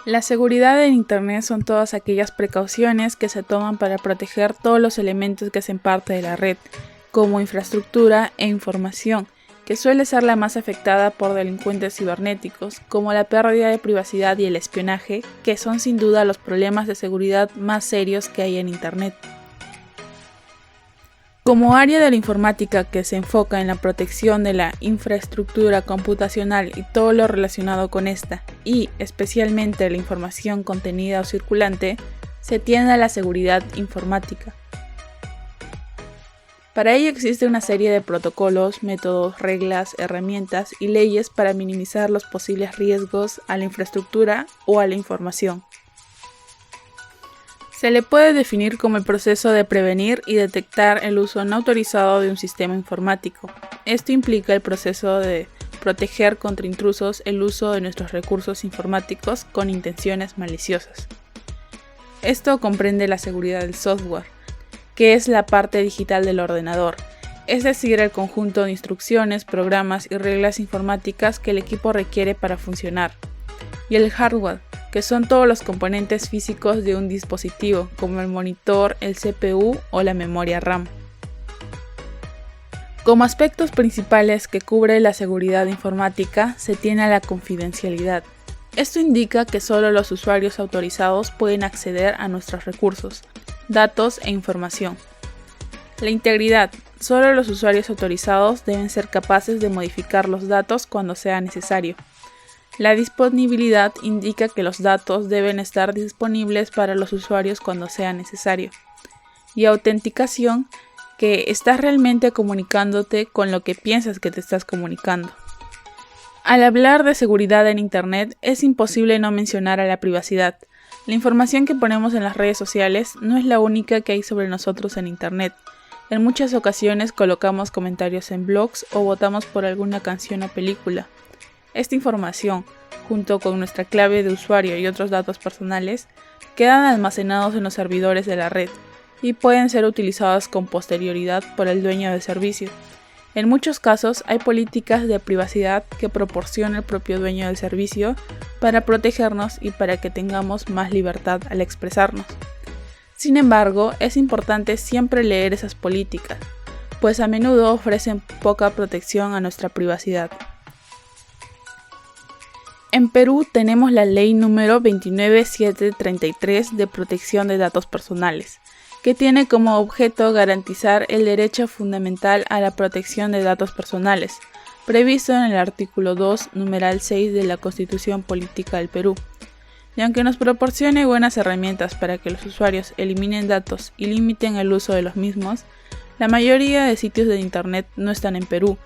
La seguridad en Internet son todas aquellas precauciones que se toman para proteger todos los elementos que hacen parte de la red, como infraestructura e información, que suele ser la más afectada por delincuentes cibernéticos, como la pérdida de privacidad y el espionaje, que son sin duda los problemas de seguridad más serios que hay en Internet. Como área de la informática que se enfoca en la protección de la infraestructura computacional y todo lo relacionado con esta, y especialmente la información contenida o circulante, se tiende a la seguridad informática. Para ello existe una serie de protocolos, métodos, reglas, herramientas y leyes para minimizar los posibles riesgos a la infraestructura o a la información. Se le puede definir como el proceso de prevenir y detectar el uso no autorizado de un sistema informático. Esto implica el proceso de proteger contra intrusos el uso de nuestros recursos informáticos con intenciones maliciosas. Esto comprende la seguridad del software, que es la parte digital del ordenador, es decir, el conjunto de instrucciones, programas y reglas informáticas que el equipo requiere para funcionar, y el hardware, que son todos los componentes físicos de un dispositivo, como el monitor, el CPU o la memoria RAM. Como aspectos principales que cubre la seguridad informática, se tiene a la confidencialidad. Esto indica que solo los usuarios autorizados pueden acceder a nuestros recursos, datos e información. La integridad. Solo los usuarios autorizados deben ser capaces de modificar los datos cuando sea necesario. La disponibilidad indica que los datos deben estar disponibles para los usuarios cuando sea necesario. Y autenticación, que estás realmente comunicándote con lo que piensas que te estás comunicando. Al hablar de seguridad en Internet, es imposible no mencionar a la privacidad. La información que ponemos en las redes sociales no es la única que hay sobre nosotros en Internet. En muchas ocasiones colocamos comentarios en blogs o votamos por alguna canción o película. Esta información, junto con nuestra clave de usuario y otros datos personales, quedan almacenados en los servidores de la red y pueden ser utilizados con posterioridad por el dueño del servicio. En muchos casos hay políticas de privacidad que proporciona el propio dueño del servicio para protegernos y para que tengamos más libertad al expresarnos. Sin embargo, es importante siempre leer esas políticas, pues a menudo ofrecen poca protección a nuestra privacidad. En Perú tenemos la ley número 29733 de protección de datos personales, que tiene como objeto garantizar el derecho fundamental a la protección de datos personales, previsto en el artículo 2, numeral 6 de la Constitución Política del Perú. Y aunque nos proporcione buenas herramientas para que los usuarios eliminen datos y limiten el uso de los mismos, la mayoría de sitios de Internet no están en Perú,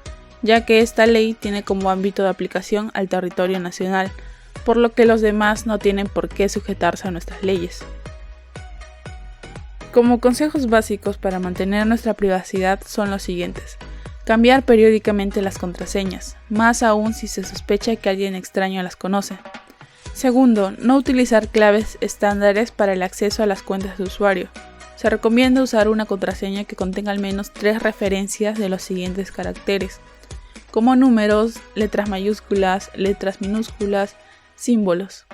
ya que esta ley tiene como ámbito de aplicación al territorio nacional, por lo que los demás no tienen por qué sujetarse a nuestras leyes. Como consejos básicos para mantener nuestra privacidad son los siguientes: cambiar periódicamente las contraseñas, más aún si se sospecha que alguien extraño las conoce. Segundo, no utilizar claves estándares para el acceso a las cuentas de usuario. Se recomienda usar una contraseña que contenga al menos 3 referencias de los siguientes caracteres, como números, letras mayúsculas, letras minúsculas, símbolos.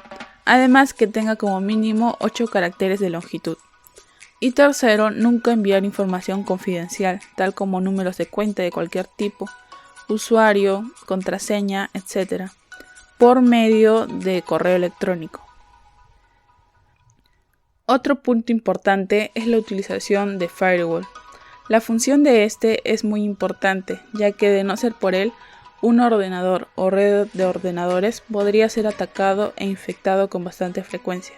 Además que tenga como mínimo 8 caracteres de longitud. Y tercero, nunca enviar información confidencial, tal como números de cuenta de cualquier tipo, usuario, contraseña, etc., por medio de correo electrónico. Otro punto importante es la utilización de firewall. La función de este es muy importante, ya que de no ser por él, un ordenador o red de ordenadores podría ser atacado e infectado con bastante frecuencia.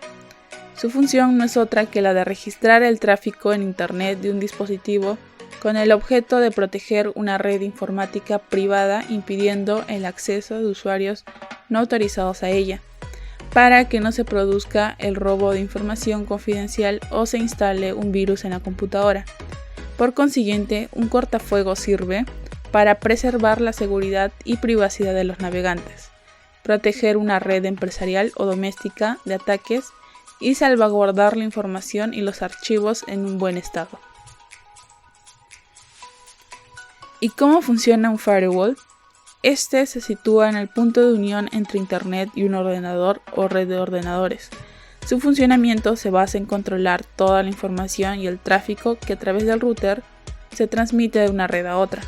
Su función no es otra que la de registrar el tráfico en Internet de un dispositivo con el objeto de proteger una red informática privada impidiendo el acceso de usuarios no autorizados a ella, para que no se produzca el robo de información confidencial o se instale un virus en la computadora. Por consiguiente, un cortafuegos sirve para preservar la seguridad y privacidad de los navegantes, proteger una red empresarial o doméstica de ataques y salvaguardar la información y los archivos en un buen estado. ¿Y cómo funciona un firewall? Este se sitúa en el punto de unión entre Internet y un ordenador o red de ordenadores. Su funcionamiento se basa en controlar toda la información y el tráfico que a través del router se transmite de una red a otra.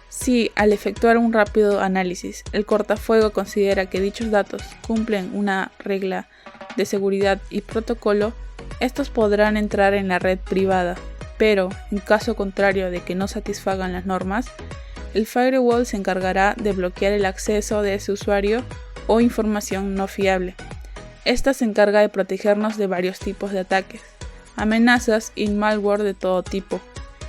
Si, al efectuar un rápido análisis, el cortafuego considera que dichos datos cumplen una regla de seguridad y protocolo, estos podrán entrar en la red privada, pero en caso contrario de que no satisfagan las normas, el firewall se encargará de bloquear el acceso de ese usuario o información no fiable. Esta se encarga de protegernos de varios tipos de ataques, amenazas y malware de todo tipo,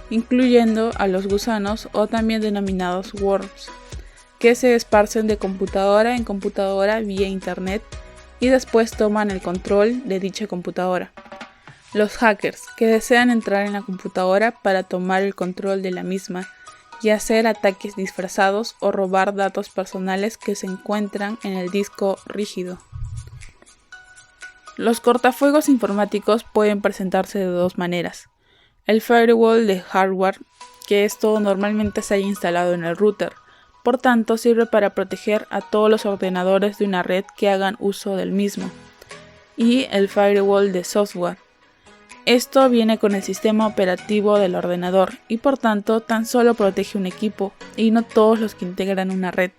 incluyendo a los gusanos o también denominados worms, que se esparcen de computadora en computadora vía internet y después toman el control de dicha computadora. Los hackers, que desean entrar en la computadora para tomar el control de la misma y hacer ataques disfrazados o robar datos personales que se encuentran en el disco rígido. Los cortafuegos informáticos pueden presentarse de dos maneras. El firewall de hardware, que esto normalmente se haya instalado en el router, por tanto sirve para proteger a todos los ordenadores de una red que hagan uso del mismo. Y el firewall de software. Esto viene con el sistema operativo del ordenador y por tanto tan solo protege un equipo y no todos los que integran una red.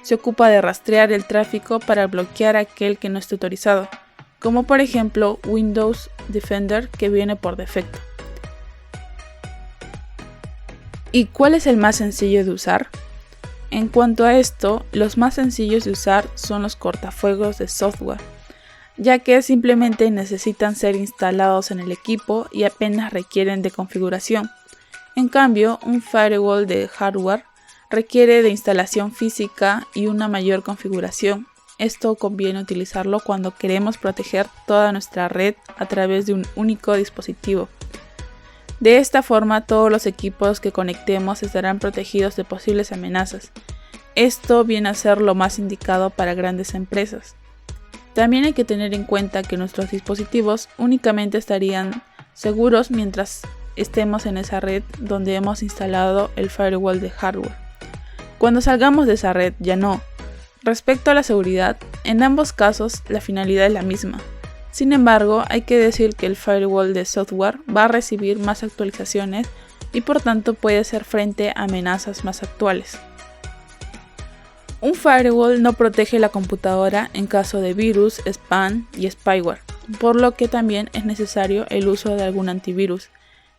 Se ocupa de rastrear el tráfico para bloquear aquel que no esté autorizado, como por ejemplo Windows Defender, que viene por defecto. ¿Y cuál es el más sencillo de usar? En cuanto a esto, los más sencillos de usar son los cortafuegos de software, ya que simplemente necesitan ser instalados en el equipo y apenas requieren de configuración. En cambio, un firewall de hardware requiere de instalación física y una mayor configuración. Esto conviene utilizarlo cuando queremos proteger toda nuestra red a través de un único dispositivo. De esta forma, todos los equipos que conectemos estarán protegidos de posibles amenazas. Esto viene a ser lo más indicado para grandes empresas. También hay que tener en cuenta que nuestros dispositivos únicamente estarían seguros mientras estemos en esa red donde hemos instalado el firewall de hardware. Cuando salgamos de esa red, ya no. Respecto a la seguridad, en ambos casos la finalidad es la misma. Sin embargo, hay que decir que el firewall de software va a recibir más actualizaciones y por tanto puede hacer frente a amenazas más actuales. Un firewall no protege la computadora en caso de virus, spam y spyware, por lo que también es necesario el uso de algún antivirus.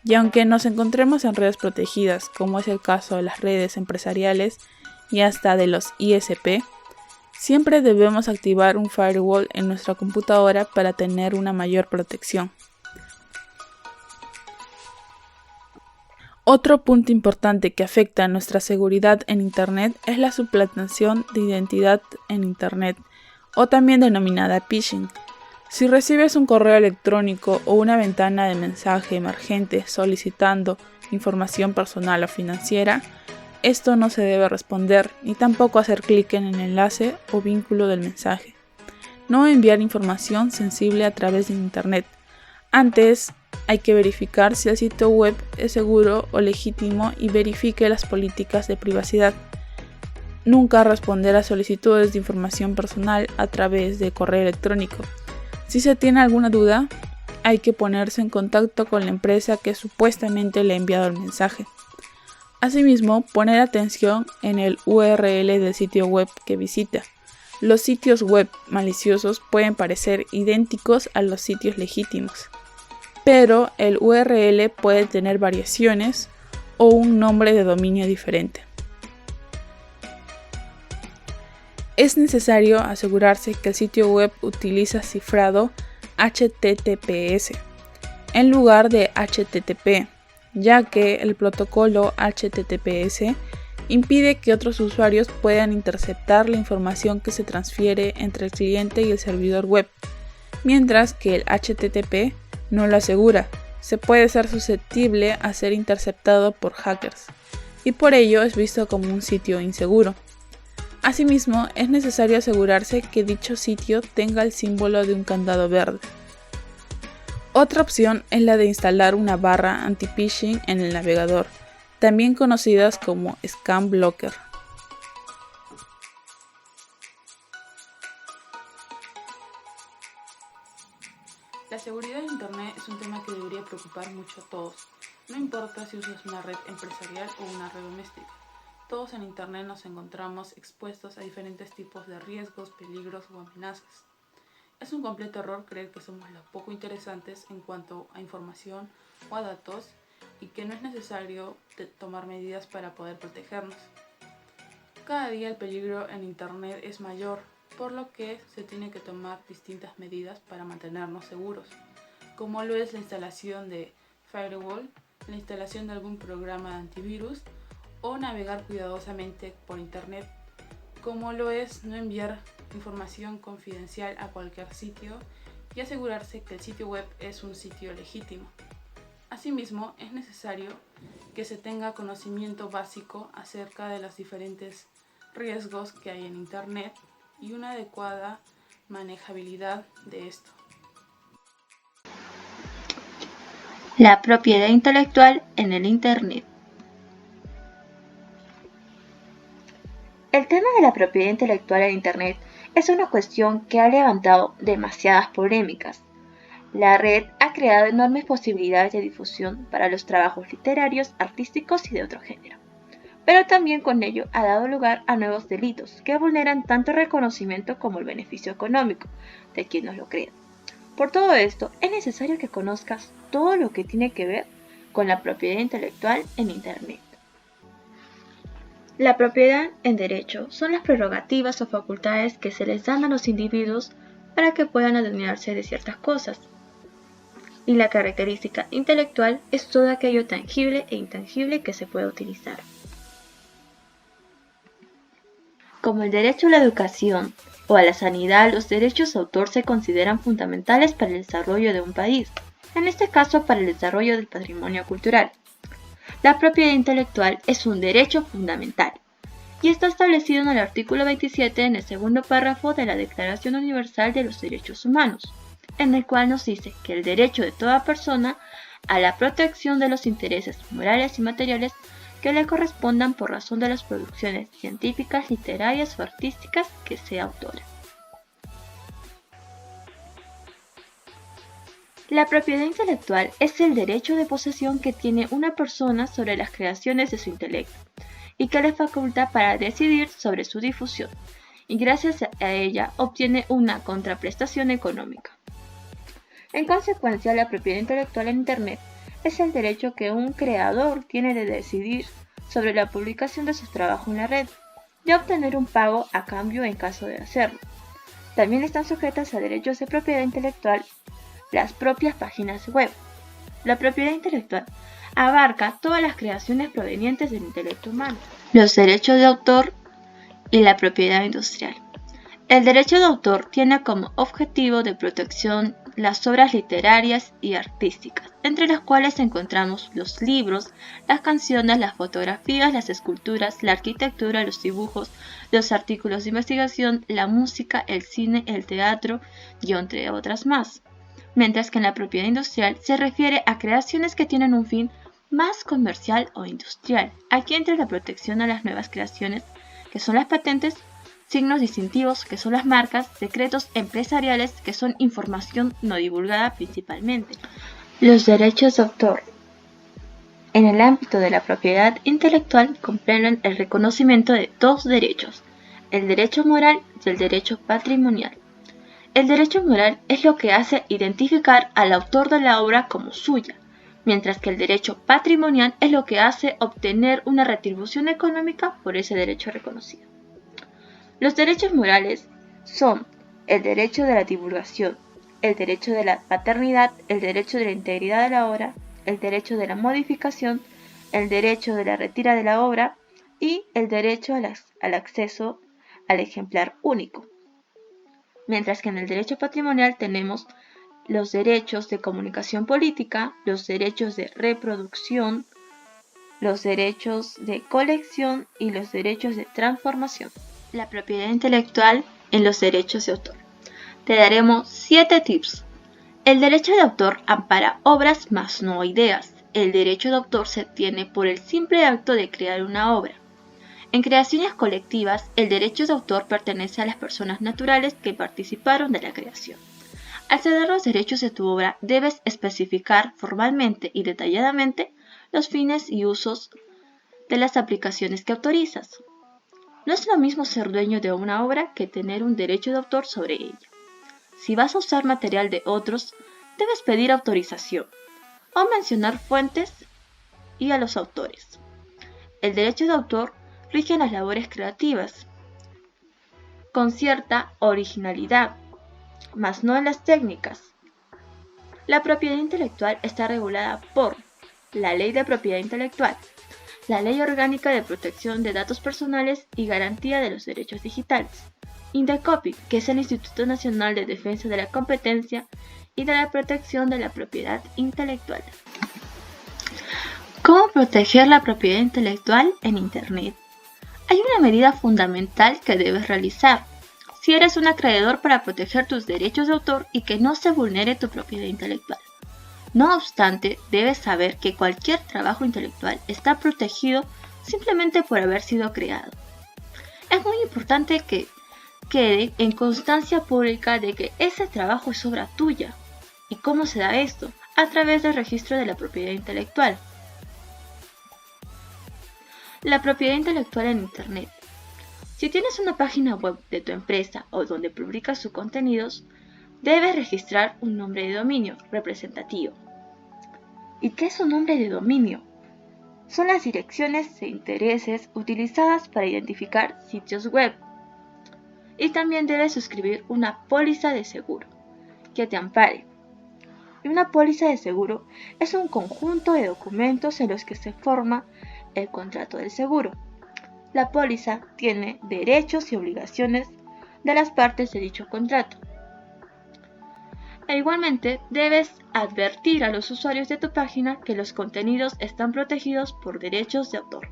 Y aunque nos encontremos en redes protegidas, como es el caso de las redes empresariales y hasta de los ISP, siempre debemos activar un firewall en nuestra computadora para tener una mayor protección. Otro punto importante que afecta a nuestra seguridad en Internet es la suplantación de identidad en Internet, o también denominada phishing. Si recibes un correo electrónico o una ventana de mensaje emergente solicitando información personal o financiera, esto no se debe responder ni tampoco hacer clic en el enlace o vínculo del mensaje. No enviar información sensible a través de Internet. Antes, hay que verificar si el sitio web es seguro o legítimo y verifique las políticas de privacidad. Nunca responder a solicitudes de información personal a través de correo electrónico. Si se tiene alguna duda, hay que ponerse en contacto con la empresa que supuestamente le ha enviado el mensaje. Asimismo, poner atención en el URL del sitio web que visita. Los sitios web maliciosos pueden parecer idénticos a los sitios legítimos, pero el URL puede tener variaciones o un nombre de dominio diferente. Es necesario asegurarse que el sitio web utiliza cifrado HTTPS en lugar de HTTP, ya que el protocolo HTTPS impide que otros usuarios puedan interceptar la información que se transfiere entre el cliente y el servidor web, mientras que el HTTP no lo asegura. Se puede ser susceptible a ser interceptado por hackers, y por ello es visto como un sitio inseguro. Asimismo, es necesario asegurarse que dicho sitio tenga el símbolo de un candado verde. Otra opción es la de instalar una barra anti-phishing en el navegador, también conocidas como Scam Blocker. La seguridad de Internet es un tema que debería preocupar mucho a todos. No importa si usas una red empresarial o una red doméstica. Todos en Internet nos encontramos expuestos a diferentes tipos de riesgos, peligros o amenazas. Es un completo error creer que somos los poco interesantes en cuanto a información o a datos y que no es necesario tomar medidas para poder protegernos. Cada día el peligro en Internet es mayor, por lo que se tiene que tomar distintas medidas para mantenernos seguros, como lo es la instalación de firewall, la instalación de algún programa de antivirus o navegar cuidadosamente por Internet, como lo es no enviar información confidencial a cualquier sitio y asegurarse que el sitio web es un sitio legítimo. Asimismo, es necesario que se tenga conocimiento básico acerca de los diferentes riesgos que hay en Internet y una adecuada manejabilidad de esto. La propiedad intelectual en el Internet. El tema de la propiedad intelectual en Internet es una cuestión que ha levantado demasiadas polémicas. La red ha creado enormes posibilidades de difusión para los trabajos literarios, artísticos y de otro género. Pero también con ello ha dado lugar a nuevos delitos que vulneran tanto el reconocimiento como el beneficio económico de quienes lo crean. Por todo esto, es necesario que conozcas todo lo que tiene que ver con la propiedad intelectual en Internet. La propiedad en derecho son las prerrogativas o facultades que se les dan a los individuos para que puedan adueñarse de ciertas cosas. Y la característica intelectual es todo aquello tangible e intangible que se puede utilizar. Como el derecho a la educación o a la sanidad, los derechos de autor se consideran fundamentales para el desarrollo de un país, en este caso para el desarrollo del patrimonio cultural. La propiedad intelectual es un derecho fundamental y está establecido en el artículo 27 en el segundo párrafo de la Declaración Universal de los Derechos Humanos, en el cual nos dice que el derecho de toda persona a la protección de los intereses morales y materiales que le correspondan por razón de las producciones científicas, literarias o artísticas que sea autora. La propiedad intelectual es el derecho de posesión que tiene una persona sobre las creaciones de su intelecto y que le faculta para decidir sobre su difusión, y gracias a ella obtiene una contraprestación económica. En consecuencia, la propiedad intelectual en Internet es el derecho que un creador tiene de decidir sobre la publicación de sus trabajos en la red y obtener un pago a cambio en caso de hacerlo. También están sujetas a derechos de propiedad intelectual las propias páginas web. La propiedad intelectual abarca todas las creaciones provenientes del intelecto humano, los derechos de autor y la propiedad industrial. El derecho de autor tiene como objetivo de protección las obras literarias y artísticas, entre las cuales encontramos los libros, las canciones, las fotografías, las esculturas, la arquitectura, los dibujos, los artículos de investigación, la música, el cine, el teatro y entre otras más. Mientras que en la propiedad industrial se refiere a creaciones que tienen un fin más comercial o industrial. Aquí entra la protección a las nuevas creaciones, que son las patentes, signos distintivos, que son las marcas, secretos empresariales, que son información no divulgada principalmente. Los derechos de autor. En el ámbito de la propiedad intelectual comprenden el reconocimiento de dos derechos, el derecho moral y el derecho patrimonial. El derecho moral es lo que hace identificar al autor de la obra como suya, mientras que el derecho patrimonial es lo que hace obtener una retribución económica por ese derecho reconocido. Los derechos morales son el derecho de la divulgación, el derecho de la paternidad, el derecho de la integridad de la obra, el derecho de la modificación, el derecho de la retirada de la obra y el derecho al acceso al ejemplar único. Mientras que en el derecho patrimonial tenemos los derechos de comunicación política, los derechos de reproducción, los derechos de colección y los derechos de transformación. La propiedad intelectual en los derechos de autor. Te daremos 7 tips. El derecho de autor ampara obras más no ideas. El derecho de autor se tiene por el simple acto de crear una obra. En creaciones colectivas, el derecho de autor pertenece a las personas naturales que participaron de la creación. Al ceder los derechos de tu obra, debes especificar formalmente y detalladamente los fines y usos de las aplicaciones que autorizas. No es lo mismo ser dueño de una obra que tener un derecho de autor sobre ella. Si vas a usar material de otros, debes pedir autorización o mencionar fuentes y a los autores. El derecho de autor rige en las labores creativas, con cierta originalidad, mas no en las técnicas. La propiedad intelectual está regulada por la Ley de Propiedad Intelectual, la Ley Orgánica de Protección de Datos Personales y Garantía de los Derechos Digitales, INDECOPI, que es el Instituto Nacional de Defensa de la Competencia y de la Protección de la Propiedad Intelectual. ¿Cómo proteger la propiedad intelectual en Internet? Hay una medida fundamental que debes realizar si eres un acreedor para proteger tus derechos de autor y que no se vulnere tu propiedad intelectual. No obstante, debes saber que cualquier trabajo intelectual está protegido simplemente por haber sido creado. Es muy importante que quede en constancia pública de que ese trabajo es obra tuya. ¿Y cómo se da esto? A través del registro de la propiedad intelectual. La propiedad intelectual en Internet. Si tienes una página web de tu empresa o donde publicas sus contenidos, debes registrar un nombre de dominio representativo. ¿Y qué es un nombre de dominio? Son las direcciones e intereses utilizadas para identificar sitios web. Y también debes suscribir una póliza de seguro que te ampare. Y una póliza de seguro es un conjunto de documentos en los que se forma el contrato del seguro. La póliza tiene derechos y obligaciones de las partes de dicho contrato. E igualmente, debes advertir a los usuarios de tu página que los contenidos están protegidos por derechos de autor.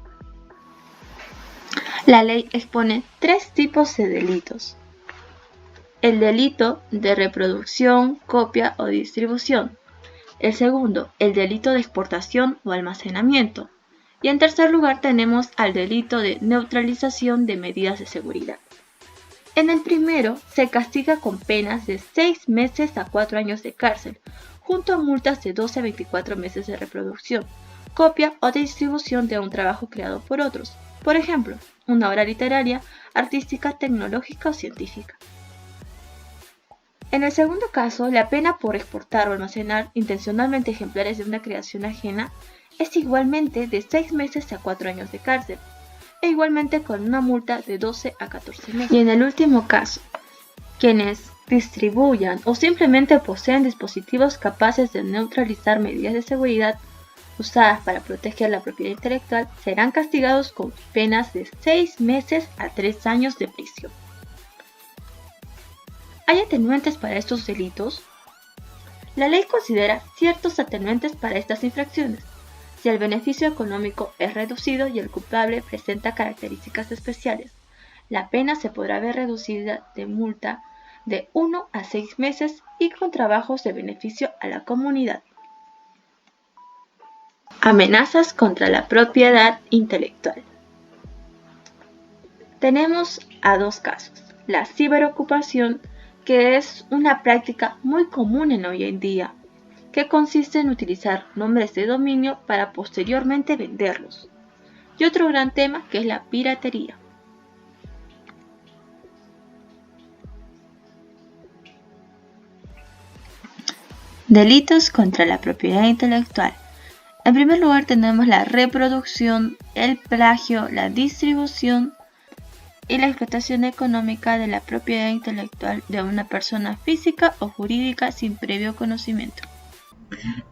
La ley expone 3 tipos de delitos. El delito de reproducción, copia o distribución. El segundo, el delito de exportación o almacenamiento. Y en tercer lugar tenemos al delito de neutralización de medidas de seguridad. En el primero se castiga con penas de 6 meses a 4 años de cárcel, junto a multas de 12 a 24 meses de reproducción, copia o distribución de un trabajo creado por otros, por ejemplo, una obra literaria, artística, tecnológica o científica. En el segundo caso, la pena por exportar o almacenar intencionalmente ejemplares de una creación ajena es igualmente de 6 meses a 4 años de cárcel, e igualmente con una multa de 12 a 14 meses. Y en el último caso, quienes distribuyan o simplemente poseen dispositivos capaces de neutralizar medidas de seguridad usadas para proteger la propiedad intelectual serán castigados con penas de 6 meses a 3 años de prisión. ¿Hay atenuantes para estos delitos? La ley considera ciertos atenuantes para estas infracciones. Si el beneficio económico es reducido y el culpable presenta características especiales, la pena se podrá ver reducida de multa de 1 a 6 meses y con trabajos de beneficio a la comunidad. Amenazas contra la propiedad intelectual. Tenemos a 2 casos. La ciberocupación, que es una práctica muy común en hoy en día, que consiste en utilizar nombres de dominio para posteriormente venderlos. Y otro gran tema que es la piratería. Delitos contra la propiedad intelectual. En primer lugar tenemos la reproducción, el plagio, la distribución y la explotación económica de la propiedad intelectual de una persona física o jurídica sin previo conocimiento.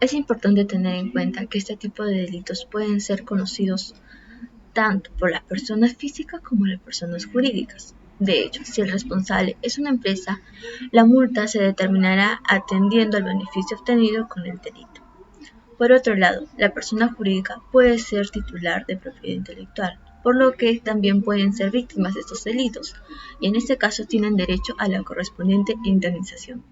Es importante tener en cuenta que este tipo de delitos pueden ser conocidos tanto por las personas físicas como las personas jurídicas. De hecho, si el responsable es una empresa, la multa se determinará atendiendo al beneficio obtenido con el delito. Por otro lado, la persona jurídica puede ser titular de propiedad intelectual, por lo que también pueden ser víctimas de estos delitos, y en este caso tienen derecho a la correspondiente indemnización.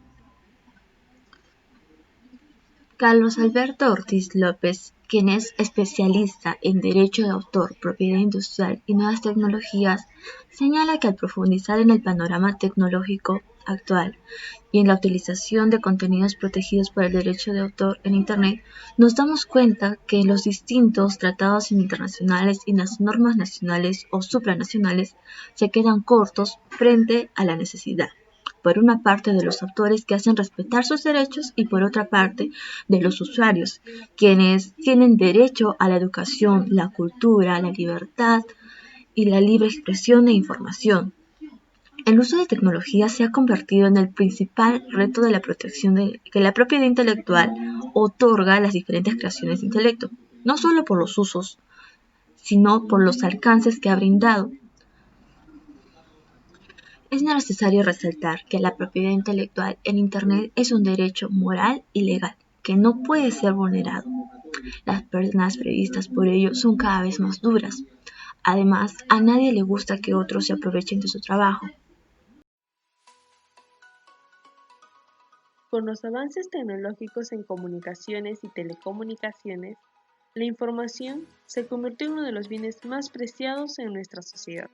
Carlos Alberto Ortiz López, quien es especialista en Derecho de Autor, Propiedad Industrial y Nuevas Tecnologías, señala que al profundizar en el panorama tecnológico, actual y en la utilización de contenidos protegidos por el derecho de autor en Internet, nos damos cuenta que los distintos tratados internacionales y las normas nacionales o supranacionales se quedan cortos frente a la necesidad, por una parte de los autores que hacen respetar sus derechos y por otra parte de los usuarios, quienes tienen derecho a la educación, la cultura, la libertad y la libre expresión e información. El uso de tecnología se ha convertido en el principal reto de la protección que la propiedad intelectual otorga a las diferentes creaciones de intelecto, no solo por los usos, sino por los alcances que ha brindado. Es necesario resaltar que la propiedad intelectual en Internet es un derecho moral y legal que no puede ser vulnerado. Las penas previstas por ello son cada vez más duras. Además, a nadie le gusta que otros se aprovechen de su trabajo. Con los avances tecnológicos en comunicaciones y telecomunicaciones, la información se convirtió en uno de los bienes más preciados en nuestra sociedad.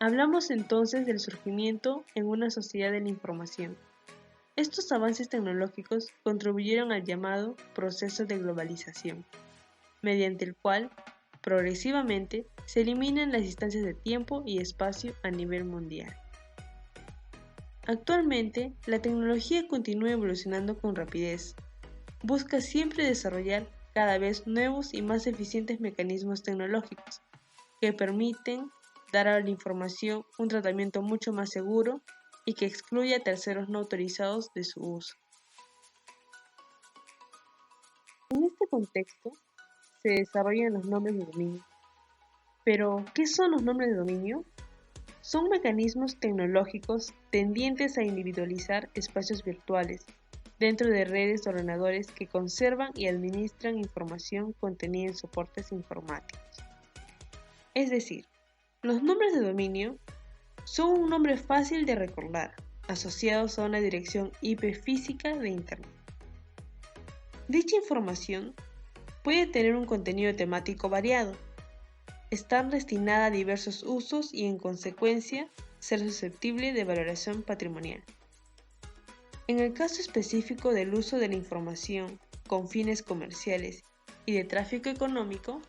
Hablamos entonces del surgimiento en una sociedad de la información. Estos avances tecnológicos contribuyeron al llamado proceso de globalización, mediante el cual, progresivamente, se eliminan las distancias de tiempo y espacio a nivel mundial. Actualmente, la tecnología continúa evolucionando con rapidez. Busca siempre desarrollar cada vez nuevos y más eficientes mecanismos tecnológicos que permiten dar a la información un tratamiento mucho más seguro y que excluya a terceros no autorizados de su uso. En este contexto, se desarrollan los nombres de dominio. Pero, ¿qué son los nombres de dominio? Son mecanismos tecnológicos tendientes a individualizar espacios virtuales dentro de redes de ordenadores que conservan y administran información contenida en soportes informáticos. Es decir, los nombres de dominio son un nombre fácil de recordar, asociados a una dirección IP física de Internet. Dicha información puede tener un contenido temático variado, estar destinada a diversos usos y en consecuencia ser susceptible de valoración patrimonial. En el caso específico del uso de la información con fines comerciales y de tráfico económico,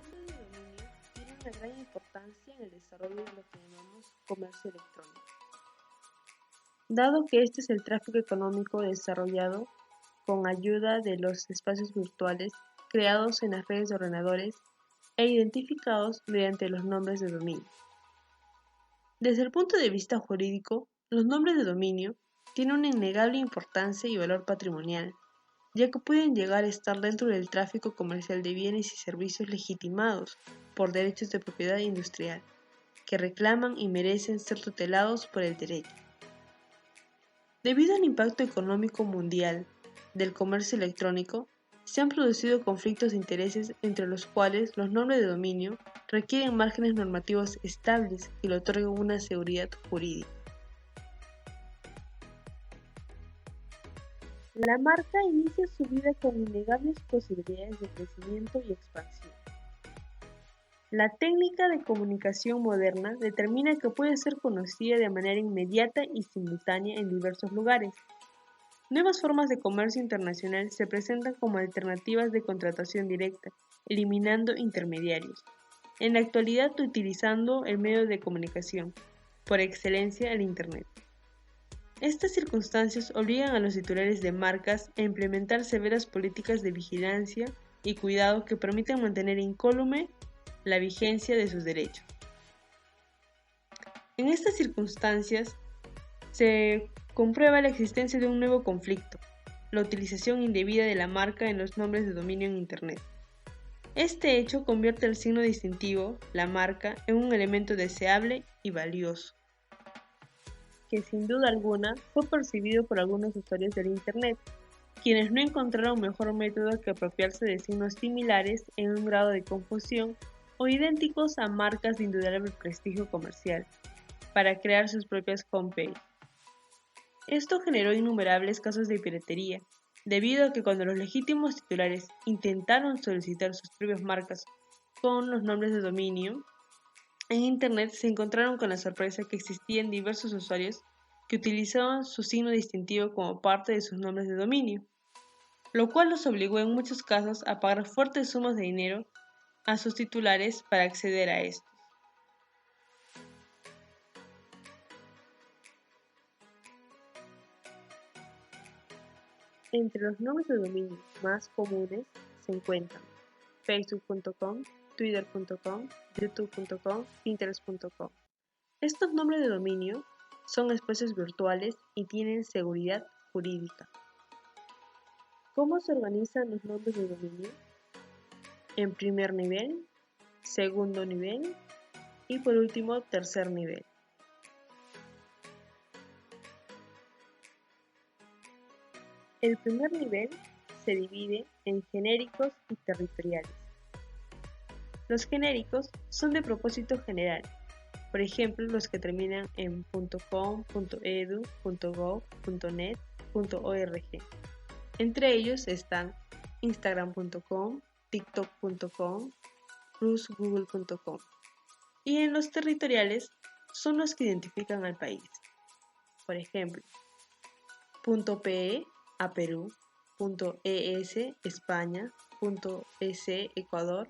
el nombre de dominio tiene una gran importancia en el desarrollo de lo que llamamos comercio electrónico. Dado que este es el tráfico económico desarrollado con ayuda de los espacios virtuales creados en las redes de ordenadores e identificados mediante los nombres de dominio. Desde el punto de vista jurídico, los nombres de dominio tienen una innegable importancia y valor patrimonial, ya que pueden llegar a estar dentro del tráfico comercial de bienes y servicios legitimados por derechos de propiedad industrial, que reclaman y merecen ser tutelados por el derecho. Debido al impacto económico mundial del comercio electrónico, se han producido conflictos de intereses entre los cuales los nombres de dominio requieren márgenes normativos estables que le otorguen una seguridad jurídica. La marca inicia su vida con innegables posibilidades de crecimiento y expansión. La técnica de comunicación moderna determina que puede ser conocida de manera inmediata y simultánea en diversos lugares. Nuevas formas de comercio internacional se presentan como alternativas de contratación directa, eliminando intermediarios. En la actualidad utilizando el medio de comunicación, por excelencia el Internet. Estas circunstancias obligan a los titulares de marcas a implementar severas políticas de vigilancia y cuidado que permiten mantener incólume la vigencia de sus derechos. En estas circunstancias se comprueba la existencia de un nuevo conflicto, la utilización indebida de la marca en los nombres de dominio en Internet. Este hecho convierte el signo distintivo, la marca, en un elemento deseable y valioso, que sin duda alguna fue percibido por algunos usuarios del Internet, quienes no encontraron mejor método que apropiarse de signos similares en un grado de confusión o idénticos a marcas de indudable prestigio comercial, para crear sus propias homepages. Esto generó innumerables casos de piratería, debido a que cuando los legítimos titulares intentaron solicitar sus propias marcas con los nombres de dominio, En Internet se encontraron con la sorpresa que existían diversos usuarios que utilizaban su signo distintivo como parte de sus nombres de dominio, lo cual los obligó en muchos casos a pagar fuertes sumas de dinero a sus titulares para acceder a estos. Entre los nombres de dominio más comunes se encuentran facebook.com, twitter.com, youtube.com, pinterest.com. Estos nombres de dominio son espacios virtuales y tienen seguridad jurídica. ¿Cómo se organizan los nombres de dominio? En primer nivel, segundo nivel y por último tercer nivel. El primer nivel se divide en genéricos y territoriales. Los genéricos son de propósito general, por ejemplo los que terminan en .com, .edu, .gov, .net, .org. Entre ellos están instagram.com, tiktok.com, google.com. Y en los territoriales son los que identifican al país. Por ejemplo, .pe a Perú, .es España, .es Ecuador,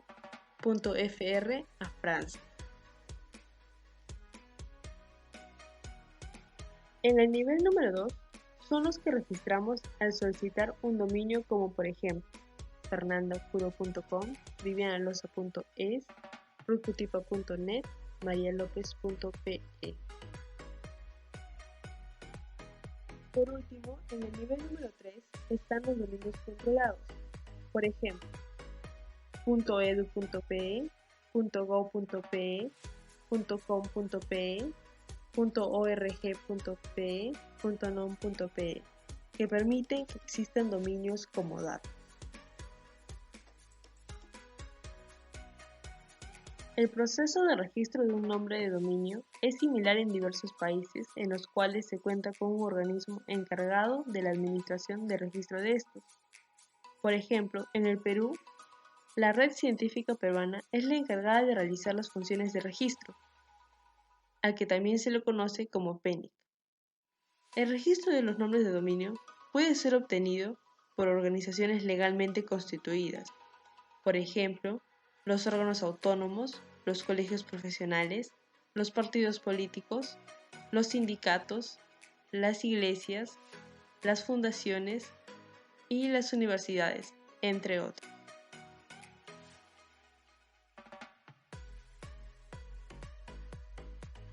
.fr a Francia. En el nivel número 2 son los que registramos al solicitar un dominio como por ejemplo fernandapuro.com, vivianaloza.es, rucutipa.net, marialopez.pe. Por último, en el nivel número 3 están los dominios controlados, por ejemplo, .edu.pe, .gov.pe, .com.pe, .org.pe, .nom.pe, que permiten que existan dominios como datos. El proceso de registro de un nombre de dominio es similar en diversos países en los cuales se cuenta con un organismo encargado de la administración de registro de estos. Por ejemplo, en el Perú, la Red Científica Peruana es la encargada de realizar las funciones de registro, al que también se le conoce como PENIC. El registro de los nombres de dominio puede ser obtenido por organizaciones legalmente constituidas, por ejemplo, los órganos autónomos, los colegios profesionales, los partidos políticos, los sindicatos, las iglesias, las fundaciones y las universidades, entre otros.